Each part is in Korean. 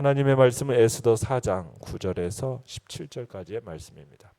하나님의 말씀은 에스더 4장 9절에서 17절까지의 말씀입니다.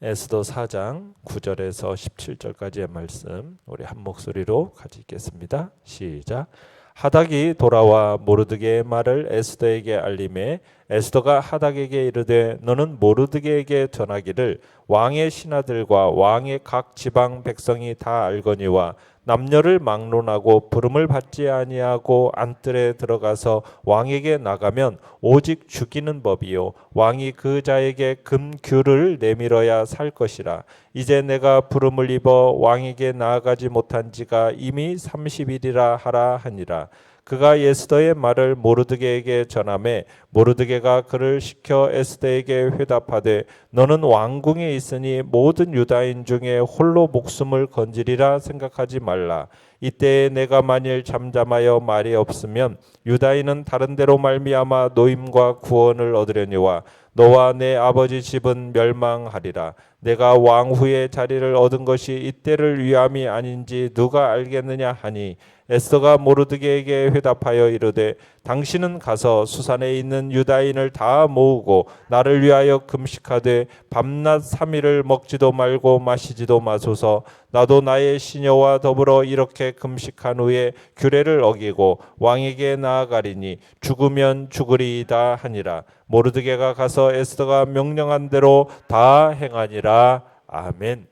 에스더 4장 9절에서 17절까지의 말씀 우리 한 목소리로 같이 읽겠습니다. 시작. 하닥이 돌아와 모르드게의 말을 에스더에게 알림해 에스더가 하닥에게 이르되 너는 모르드게에게 전하기를 왕의 신하들과 왕의 각 지방 백성이 다 알거니와 남녀를 막론하고 부름을 받지 아니하고 안뜰에 들어가서 왕에게 나가면 오직 죽이는 법이요 왕이 그 자에게 금규를 내밀어야 살 것이라. 이제 내가 부름을 입어 왕에게 나아가지 못한 지가 이미 30일이라 하라 하니라. 그가 에스더의 말을 모르드게에게 전하매 모르드게가 그를 시켜 에스더에게 회답하되 너는 왕궁에 있으니 모든 유다인 중에 홀로 목숨을 건지리라 생각하지 말라. 이때에 내가 만일 잠잠하여 말이 없으면 유다인은 다른 데로 말미암아 노임과 구원을 얻으려니와 너와 내 아버지 집은 멸망하리라. 내가 왕후의 자리를 얻은 것이 이때를 위함이 아닌지 누가 알겠느냐 하니 에스더가 모르드게에게 회답하여 이르되 당신은 가서 수산에 있는 유다인을 다 모으고 나를 위하여 금식하되 밤낮 3일을 먹지도 말고 마시지도 마소서. 나도 나의 시녀와 더불어 이렇게 금식한 후에 규례를 어기고 왕에게 나아가리니 죽으면 죽으리이다 하니라. 모르드게가 가서 에스더가 명령한 대로 다 행하니라. 아멘.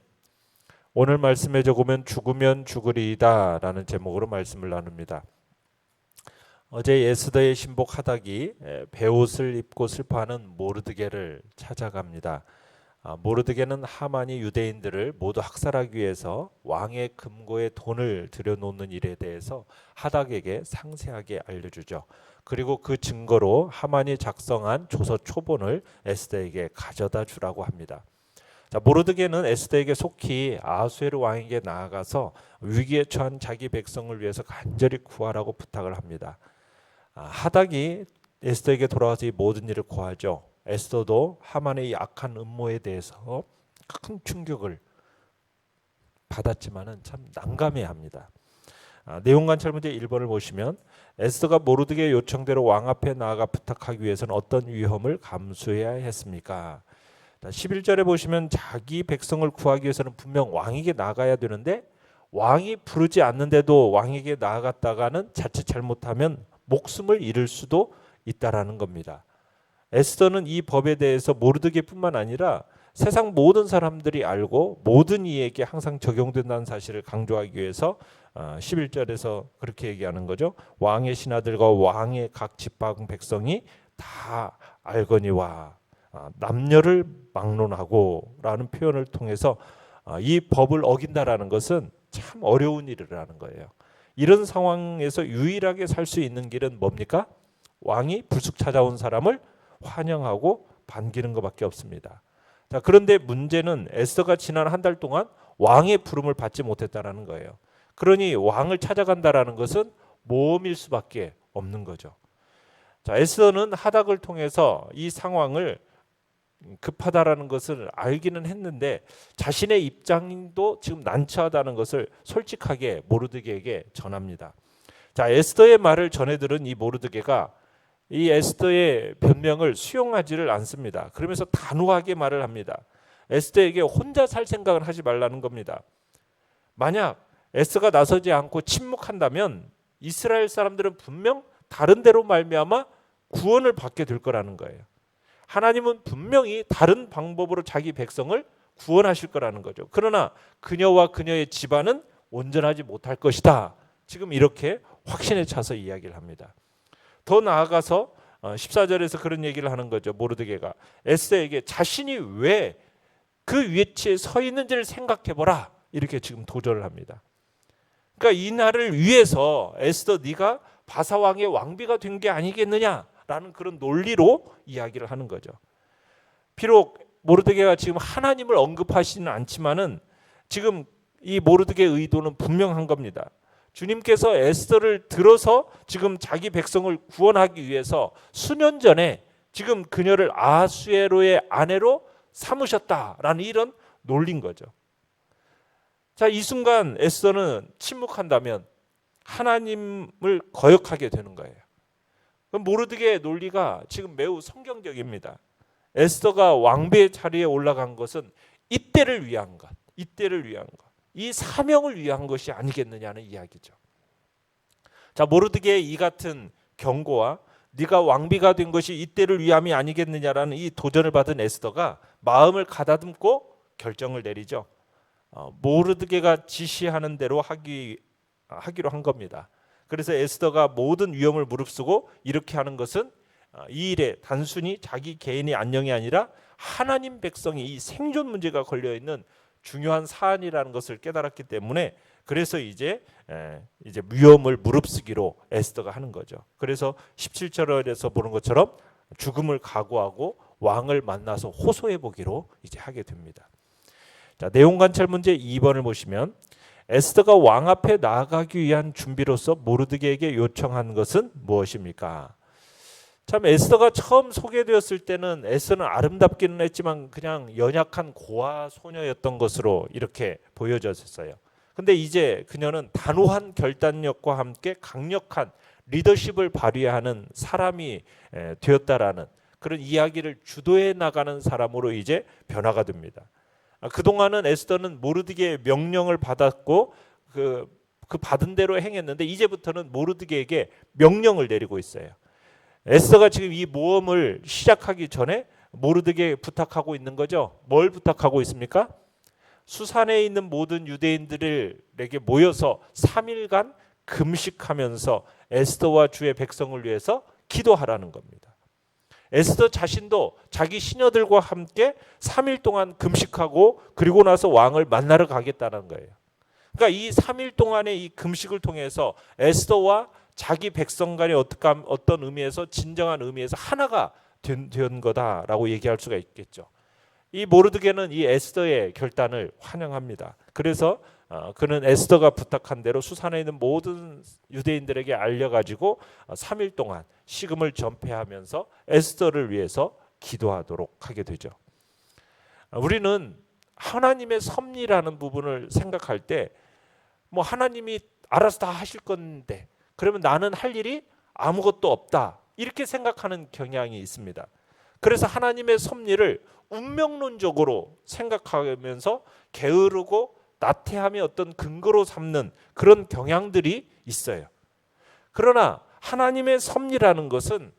오늘 말씀에 적으면 죽으면 죽으리이다 라는 제목으로 말씀을 나눕니다. 어제 에스더의 신복 하닥이 베옷을 입고 슬퍼하는 모르드게를 찾아갑니다. 모르드게는 하만이 유대인들을 모두 학살하기 위해서 왕의 금고에 돈을 들여놓는 일에 대해서 하닥에게 상세하게 알려주죠. 그리고 그 증거로 하만이 작성한 조서 초본을 에스더에게 가져다 주라고 합니다. 자, 모르드게는 에스더에게 속히 아하수에르 왕에게 나아가서 위기에 처한 자기 백성을 위해서 간절히 구하라고 부탁을 합니다. 하닥이 에스더에게 돌아와서 이 모든 일을 고하죠. 에스더도 하만의 이 악한 음모에 대해서 큰 충격을 받았지만은 참 난감해합니다. 내용 관찰 문제 1번을 보시면 에스더가 모르드게의 요청대로 왕 앞에 나아가 부탁하기 위해서는 어떤 위험을 감수해야 했습니까? 11절에 보시면 자기 백성을 구하기 위해서는 분명 왕에게 나가야 되는데 왕이 부르지 않는데도 왕에게 나아갔다가는 자칫 잘못하면 목숨을 잃을 수도 있다라는 겁니다. 에스더는 이 법에 대해서 모르드게뿐만 아니라 세상 모든 사람들이 알고 모든 이에게 항상 적용된다는 사실을 강조하기 위해서 11절에서 그렇게 얘기하는 거죠. 왕의 신하들과 왕의 각 지방 백성이 다 알거니와 남녀를 막론하고 라는 표현을 통해서 이 법을 어긴다라는 것은 참 어려운 일이라는 거예요. 이런 상황에서 유일하게 살 수 있는 길은 뭡니까? 왕이 불쑥 찾아온 사람을 환영하고 반기는 것밖에 없습니다. 자, 그런데 문제는 에스더가 지난 한 달 동안 왕의 부름을 받지 못했다라는 거예요. 그러니 왕을 찾아간다라는 것은 모험일 수밖에 없는 거죠. 자, 에스더는 하닥을 통해서 이 상황을 급하다라는 것을 알기는 했는데 자신의 입장도 지금 난처하다는 것을 솔직하게 모르드게에게 전합니다. 자, 에스더의 말을 전해 들은 이 모르드게가 이 에스더의 변명을 수용하지를 않습니다. 그러면서 단호하게 말을 합니다. 에스더에게 혼자 살 생각을 하지 말라는 겁니다. 만약 에스더가 나서지 않고 침묵한다면 이스라엘 사람들은 분명 다른 데로 말미암아 구원을 받게 될 거라는 거예요. 하나님은 분명히 다른 방법으로 자기 백성을 구원하실 거라는 거죠. 그러나 그녀와 그녀의 집안은 온전하지 못할 것이다. 지금 이렇게 확신에 차서 이야기를 합니다. 더 나아가서 14절에서 그런 얘기를 하는 거죠. 모르드게가 에스더에게 자신이 왜 그 위치에 서 있는지를 생각해보라. 이렇게 지금 도전을 합니다. 그러니까 이 날을 위해서 에스더 네가 바사왕의 왕비가 된 게 아니겠느냐라는 그런 논리로 이야기를 하는 거죠. 비록 모르드게가 지금 하나님을 언급하시는 않지만은 지금 이 모르드게의 의도는 분명한 겁니다. 주님께서 에스더를 들어서 지금 자기 백성을 구원하기 위해서 수년 전에 지금 그녀를 아하수에로의 아내로 삼으셨다라는 이런 논리인 거죠. 자, 이 순간 에스더는 침묵한다면 하나님을 거역하게 되는 거예요. 그럼 모르드게의 논리가 지금 매우 성경적입니다. 에스더가 왕비의 자리에 올라간 것은 이때를 위한 것, 이 사명을 위한 것이 아니겠느냐는 이야기죠. 자, 모르드게의 이 같은 경고와 네가 왕비가 된 것이 이때를 위함이 아니겠느냐라는 이 도전을 받은 에스더가 마음을 가다듬고 결정을 내리죠. 모르드게가 지시하는 대로 하기로 한 겁니다. 그래서 에스더가 모든 위험을 무릅쓰고 이렇게 하는 것은 이 일에 단순히 자기 개인의 안녕이 아니라 하나님 백성이 이 생존 문제가 걸려 있는 중요한 사안이라는 것을 깨달았기 때문에 그래서 이제 위험을 무릅쓰기로 에스더가 하는 거죠. 그래서 17절에서 보는 것처럼 죽음을 각오하고 왕을 만나서 호소해 보기로 이제 하게 됩니다. 자, 내용 관찰 문제 2번을 보시면 에스더가 왕 앞에 나아가기 위한 준비로서 모르드게에게 요청한 것은 무엇입니까? 참 에스더가 처음 소개되었을 때는 에스더는 아름답기는 했지만 그냥 연약한 고아 소녀였던 것으로 이렇게 보여졌어요. 근데 이제 그녀는 단호한 결단력과 함께 강력한 리더십을 발휘하는 사람이 되었다라는 그런 이야기를 주도해 나가는 사람으로 이제 변화가 됩니다. 그동안은 에스더는 모르드게의 명령을 받았고 그 받은 대로 행했는데 이제부터는 모르드게에게 명령을 내리고 있어요. 에스더가 지금 이 모험을 시작하기 전에 모르드게에 부탁하고 있는 거죠. 뭘 부탁하고 있습니까? 수산에 있는 모든 유대인들에게 모여서 3일간 금식하면서 에스더와 주의 백성을 위해서 기도하라는 겁니다. 에스더 자신도 자기 시녀들과 함께 3일 동안 금식하고 그리고 나서 왕을 만나러 가겠다는 거예요. 그러니까 이 3일 동안의 이 금식을 통해서 에스더와 자기 백성 간의 어떤 의미에서 진정한 의미에서 하나가 된 거다라고 얘기할 수가 있겠죠. 이 모르드게는 이 에스더의 결단을 환영합니다. 그래서 그는 에스더가 부탁한 대로 수산에 있는 모든 유대인들에게 알려가지고 3일 동안 식음을 전폐하면서 에스더를 위해서 기도하도록 하게 되죠. 우리는 하나님의 섭리라는 부분을 생각할 때 뭐 하나님이 알아서 다 하실 건데 그러면 나는 할 일이 아무것도 없다 이렇게 생각하는 경향이 있습니다. 그래서 하나님의 섭리를 운명론적으로 생각하면서 게으르고 나태함의 어떤 근거로 삼는 그런 경향들이 있어요. 그러나 하나님의 섭리라는 것은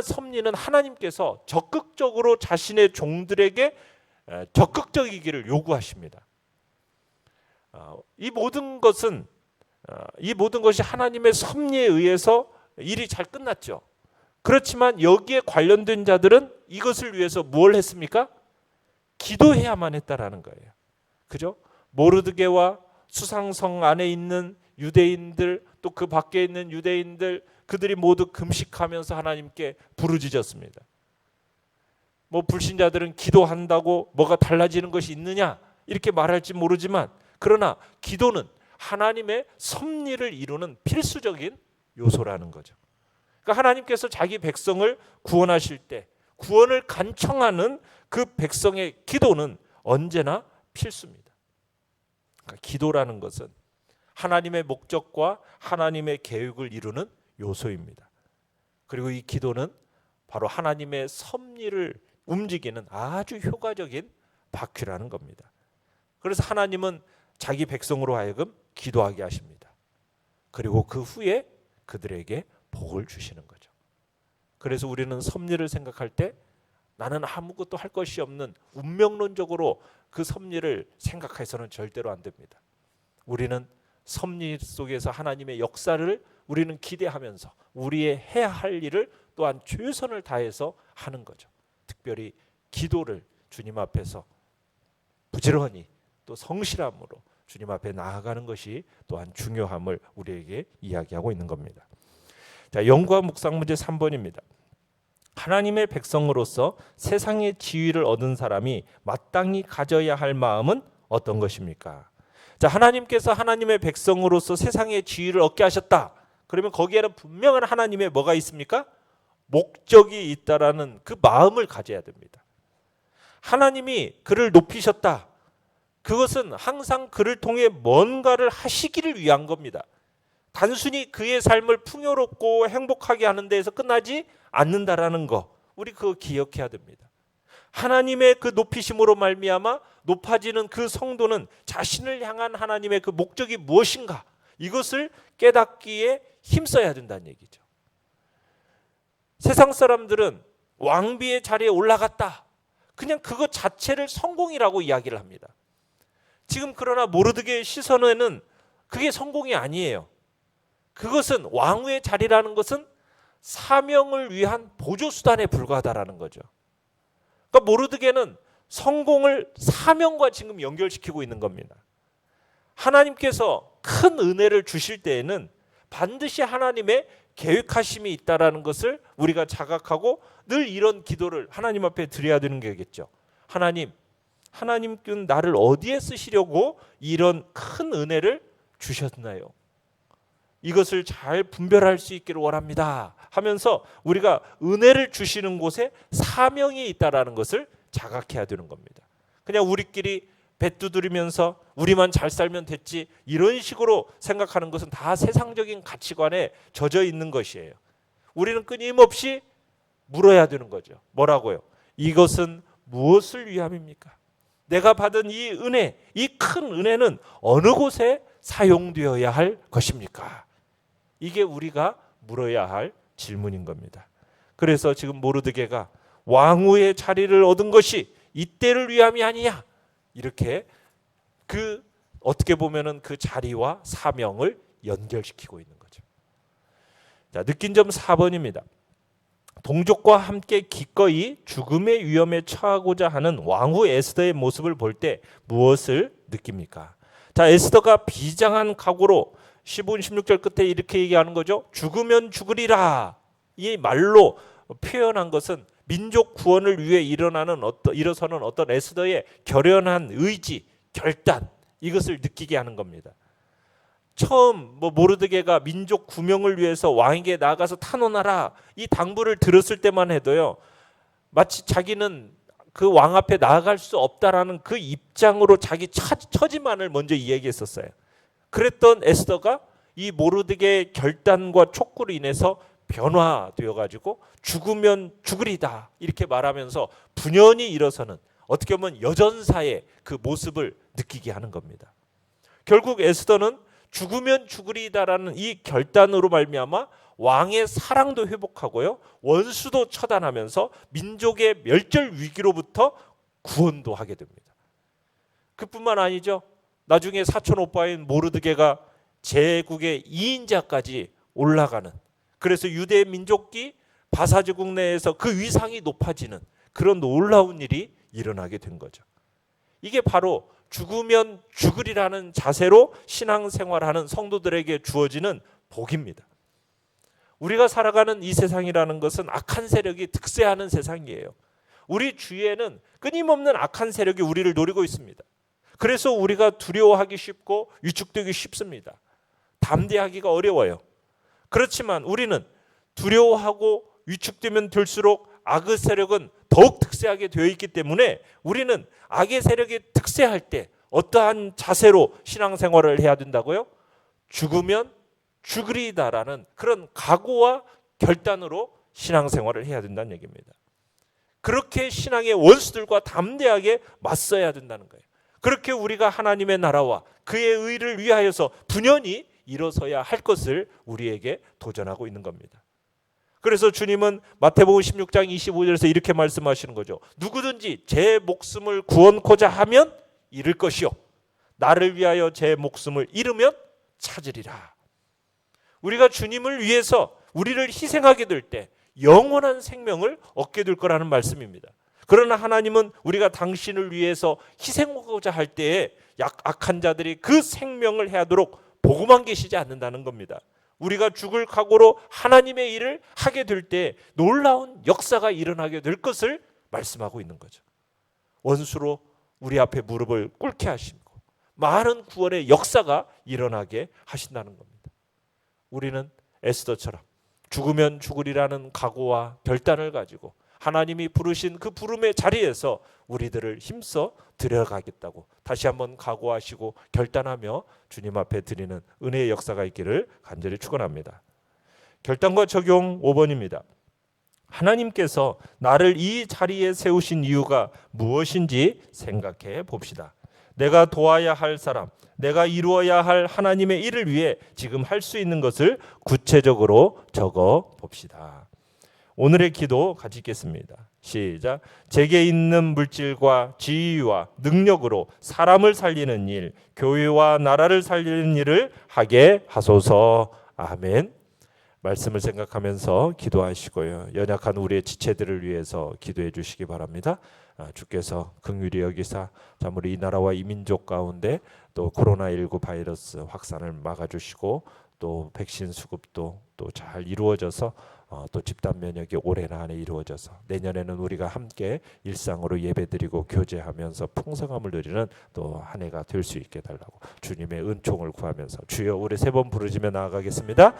섭리는 하나님께서 적극적으로 자신의 종들에게 적극적이기를 요구하십니다. 이 모든 것이 하나님의 섭리에 의해서 일이 잘 끝났죠. 그렇지만 여기에 관련된 자들은 이것을 위해서 뭘 했습니까? 기도해야만 했다라는 거예요. 그죠? 모르드게와 수상성 안에 있는 유대인들 또 그 밖에 있는 유대인들 그들이 모두 금식하면서 하나님께 부르짖었습니다. 뭐 불신자들은 기도한다고 뭐가 달라지는 것이 있느냐 이렇게 말할지 모르지만 그러나 기도는 하나님의 섭리를 이루는 필수적인 요소라는 거죠. 그러니까 하나님께서 자기 백성을 구원하실 때 구원을 간청하는 그 백성의 기도는 언제나 필수입니다. 그러니까 기도라는 것은 하나님의 목적과 하나님의 계획을 이루는 요소입니다. 그리고 이 기도는 바로 하나님의 섭리를 움직이는 아주 효과적인 바퀴라는 겁니다. 그래서 하나님은 자기 백성으로 하여금 기도하게 하십니다. 그리고 그 후에 그들에게 복을 주시는 거죠. 그래서 우리는 섭리를 생각할 때 나는 아무것도 할 것이 없는 운명론적으로 그 섭리를 생각해서는 절대로 안 됩니다. 우리는 섭리 속에서 하나님의 역사를 우리는 기대하면서 우리의 해야 할 일을 또한 최선을 다해서 하는 거죠. 특별히 기도를 주님 앞에서 부지런히 또 성실함으로 주님 앞에 나아가는 것이 또한 중요함을 우리에게 이야기하고 있는 겁니다. 자, 연구와 묵상 문제 3번입니다. 하나님의 백성으로서 세상의 지위를 얻은 사람이 마땅히 가져야 할 마음은 어떤 것입니까? 자, 하나님께서 하나님의 백성으로서 세상의 지위를 얻게 하셨다. 그러면 거기에는 분명한 하나님의 뭐가 있습니까? 목적이 있다라는 그 마음을 가져야 됩니다. 하나님이 그를 높이셨다. 그것은 항상 그를 통해 뭔가를 하시기를 위한 겁니다. 단순히 그의 삶을 풍요롭고 행복하게 하는 데에서 끝나지 않는다라는 거, 우리 그거 기억해야 됩니다. 하나님의 그 높이심으로 말미암아 높아지는 그 성도는 자신을 향한 하나님의 그 목적이 무엇인가, 이것을 깨닫기에 힘써야 된다는 얘기죠. 세상 사람들은 왕비의 자리에 올라갔다, 그냥 그것 자체를 성공이라고 이야기를 합니다. 지금 그러나 모르드게의 시선에는 그게 성공이 아니에요. 그것은 왕후의 자리라는 것은 사명을 위한 보조수단에 불과하다라는 거죠. 그러니까 모르드게는 성공을 사명과 지금 연결시키고 있는 겁니다. 하나님께서 큰 은혜를 주실 때에는 반드시 하나님의 계획하심이 있다라는 것을 우리가 자각하고 늘 이런 기도를 하나님 앞에 드려야 되는 게겠죠. 하나님께는 나를 어디에 쓰시려고 이런 큰 은혜를 주셨나요? 이것을 잘 분별할 수 있기를 원합니다 하면서 우리가 은혜를 주시는 곳에 사명이 있다라는 것을 자각해야 되는 겁니다. 그냥 우리끼리 배 두드리면서 우리만 잘 살면 됐지, 이런 식으로 생각하는 것은 다 세상적인 가치관에 젖어 있는 것이에요. 우리는 끊임없이 물어야 되는 거죠. 뭐라고요? 이것은 무엇을 위함입니까? 내가 받은 이 은혜, 이 큰 은혜는 어느 곳에 사용되어야 할 것입니까? 이게 우리가 물어야 할 질문인 겁니다. 그래서 지금 모르드게가 왕후의 자리를 얻은 것이 이때를 위함이 아니냐, 이렇게 어떻게 보면은 그 자리와 사명을 연결시키고 있는 거죠. 자, 느낀 점 4번입니다. 동족과 함께 기꺼이 죽음의 위험에 처하고자 하는 왕후 에스더의 모습을 볼 때 무엇을 느낍니까? 자, 에스더가 비장한 각오로 15, 16절 끝에 이렇게 얘기하는 거죠. 죽으면 죽으리라. 이 말로 표현한 것은 민족 구원을 위해 일어서는 어떤 에스더의 결연한 의지, 결단, 이것을 느끼게 하는 겁니다. 처음 모르드게가 민족 구명을 위해서 왕에게 나아가서 탄원하라, 이 당부를 들었을 때만 해도요, 마치 자기는 그 왕 앞에 나아갈 수 없다라는 그 입장으로 자기 처지만을 먼저 이야기했었어요. 그랬던 에스더가 이 모르드게의 결단과 촉구로 인해서 변화되어 가지고 죽으면 죽으리다 이렇게 말하면서 분연히 일어서는, 어떻게 보면 여전사의 그 모습을 느끼게 하는 겁니다. 결국 에스더는 죽으면 죽으리다라는 이 결단으로 말미암아 왕의 사랑도 회복하고요, 원수도 처단하면서 민족의 멸절 위기로부터 구원도 하게 됩니다. 그뿐만 아니죠. 나중에 사촌 오빠인 모르드게가 제국의 2인자까지 올라가는, 그래서 유대 민족기 바사제국 내에서 그 위상이 높아지는 그런 놀라운 일이 일어나게 된 거죠. 이게 바로 죽으면 죽으리라는 자세로 신앙생활하는 성도들에게 주어지는 복입니다. 우리가 살아가는 이 세상이라는 것은 악한 세력이 득세하는 세상이에요. 우리 주위에는 끊임없는 악한 세력이 우리를 노리고 있습니다. 그래서 우리가 두려워하기 쉽고 위축되기 쉽습니다. 담대하기가 어려워요. 그렇지만 우리는 두려워하고 위축되면 될수록 악의 세력은 더욱 득세하게 되어 있기 때문에 우리는 악의 세력이 득세할 때 어떠한 자세로 신앙생활을 해야 된다고요? 죽으면 죽으리다라는 그런 각오와 결단으로 신앙생활을 해야 된다는 얘기입니다. 그렇게 신앙의 원수들과 담대하게 맞서야 된다는 거예요. 그렇게 우리가 하나님의 나라와 그의 의를 위하여서 분연히 일어서야 할 것을 우리에게 도전하고 있는 겁니다. 그래서 주님은 마태복음 16장 25절에서 이렇게 말씀하시는 거죠. 누구든지 제 목숨을 구원코자 하면 잃을 것이요, 나를 위하여 제 목숨을 잃으면 찾으리라. 우리가 주님을 위해서 우리를 희생하게 될 때 영원한 생명을 얻게 될 거라는 말씀입니다. 그러나 하나님은 우리가 당신을 위해서 희생하고자 할 때에 악한 자들이 그 생명을 해하도록 보고만 계시지 않는다는 겁니다. 우리가 죽을 각오로 하나님의 일을 하게 될 때 놀라운 역사가 일어나게 될 것을 말씀하고 있는 거죠. 원수로 우리 앞에 무릎을 꿇게 하시고 많은 구원의 역사가 일어나게 하신다는 겁니다. 우리는 에스더처럼 죽으면 죽으리라는 각오와 결단을 가지고 하나님이 부르신 그 부름의 자리에서 우리들을 힘써 들어가겠다고 다시 한번 각오하시고 결단하며 주님 앞에 드리는 은혜의 역사가 있기를 간절히 축원합니다. 결단과 적용 5번입니다. 하나님께서 나를 이 자리에 세우신 이유가 무엇인지 생각해 봅시다. 내가 도와야 할 사람, 내가 이루어야 할 하나님의 일을 위해 지금 할 수 있는 것을 구체적으로 적어 봅시다. 오늘의 기도 같이 읽겠습니다. 시작. 제게 있는 물질과 지위와 능력으로 사람을 살리는 일, 교회와 나라를 살리는 일을 하게 하소서. 아멘. 말씀을 생각하면서 기도하시고요. 연약한 우리의 지체들을 위해서 기도해 주시기 바랍니다. 주께서 긍휼히 여기사 참 우리 이 나라와 이 민족 가운데 또 코로나19 바이러스 확산을 막아주시고 또 백신 수급도 또 잘 이루어져서 또 집단 면역이 올해나 안에 이루어져서 내년에는 우리가 함께 일상으로 예배드리고 교제하면서 풍성함을 누리는 또 한 해가 될 수 있게 달라고 주님의 은총을 구하면서 주여 우리 세 번 부르짖며 나아가겠습니다.